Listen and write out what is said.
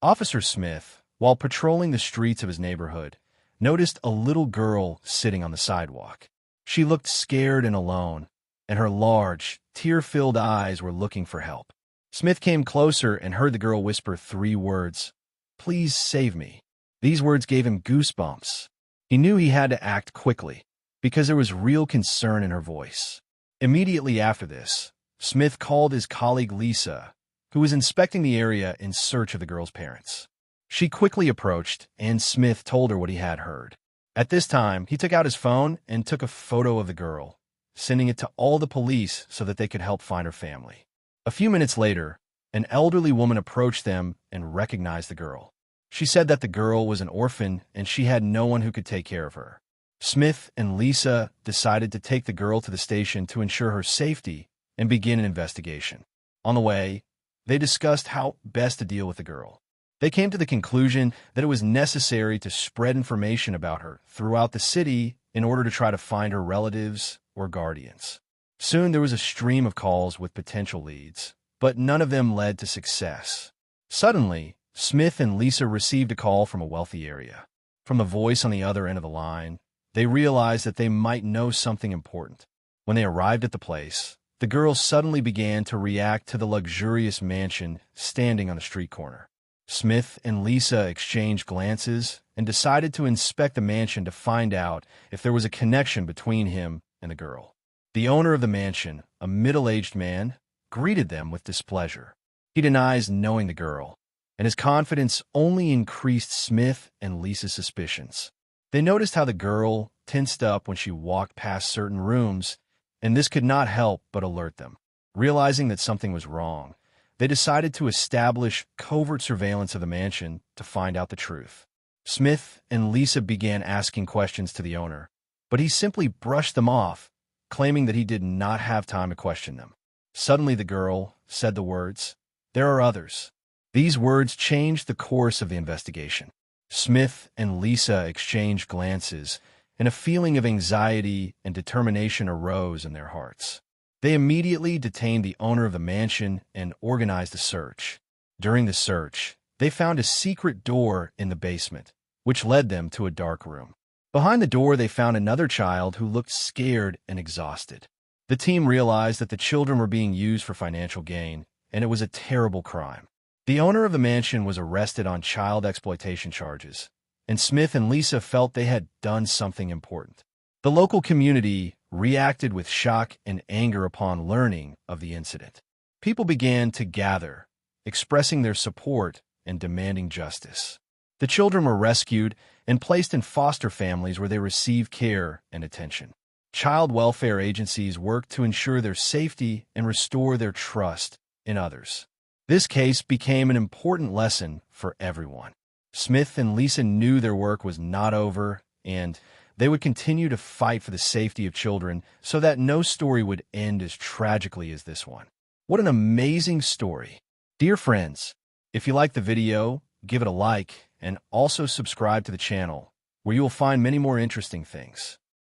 Officer Smith, while patrolling the streets of his neighborhood, noticed a little girl sitting on the sidewalk. She looked scared and alone, and her large, tear-filled eyes were looking for help. Smith came closer and heard the girl whisper 3 words, "Please save me." These words gave him goosebumps. He knew he had to act quickly, because there was real concern in her voice. Immediately after this, Smith called his colleague Lisa, who was inspecting the area in search of the girl's parents. She quickly approached, and Smith told her what he had heard. At this time, he took out his phone and took a photo of the girl, sending it to all the police so that they could help find her family. A few minutes later, an elderly woman approached them and recognized the girl. She said that the girl was an orphan and she had no one who could take care of her. Smith and Lisa decided to take the girl to the station to ensure her safety and begin an investigation. On the way, they discussed how best to deal with the girl. They came to the conclusion that it was necessary to spread information about her throughout the city in order to try to find her relatives or guardians. Soon there was a stream of calls with potential leads, but none of them led to success. Suddenly, Smith and Lisa received a call from a wealthy area. From the voice on the other end of the line, they realized that they might know something important. When they arrived at the place, the girl suddenly began to react to the luxurious mansion standing on the street corner. Smith and Lisa exchanged glances and decided to inspect the mansion to find out if there was a connection between him and the girl. The owner of the mansion, a middle-aged man, greeted them with displeasure. He denies knowing the girl, and his confidence only increased Smith and Lisa's suspicions. They noticed how the girl tensed up when she walked past certain rooms, and this could not help but alert them. Realizing that something was wrong, they decided to establish covert surveillance of the mansion to find out the truth. Smith and Lisa began asking questions to the owner, but he simply brushed them off, claiming that he did not have time to question them. Suddenly the girl said the words, "There are others." These words changed the course of the investigation. Smith and Lisa exchanged glances, and a feeling of anxiety and determination arose in their hearts. They immediately detained the owner of the mansion and organized a search. During the search, they found a secret door in the basement, which led them to a dark room. Behind the door, they found another child who looked scared and exhausted. The team realized that the children were being used for financial gain, and it was a terrible crime. The owner of the mansion was arrested on child exploitation charges, and Smith and Lisa felt they had done something important. The local community reacted with shock and anger upon learning of the incident. People began to gather, expressing their support and demanding justice. The children were rescued and placed in foster families where they received care and attention. Child welfare agencies worked to ensure their safety and restore their trust in others. This case became an important lesson for everyone. Smith and Lisa knew their work was not over, and they would continue to fight for the safety of children so that no story would end as tragically as this one. What an amazing story. Dear friends, if you liked the video, give it a like and also subscribe to the channel, where you will find many more interesting things.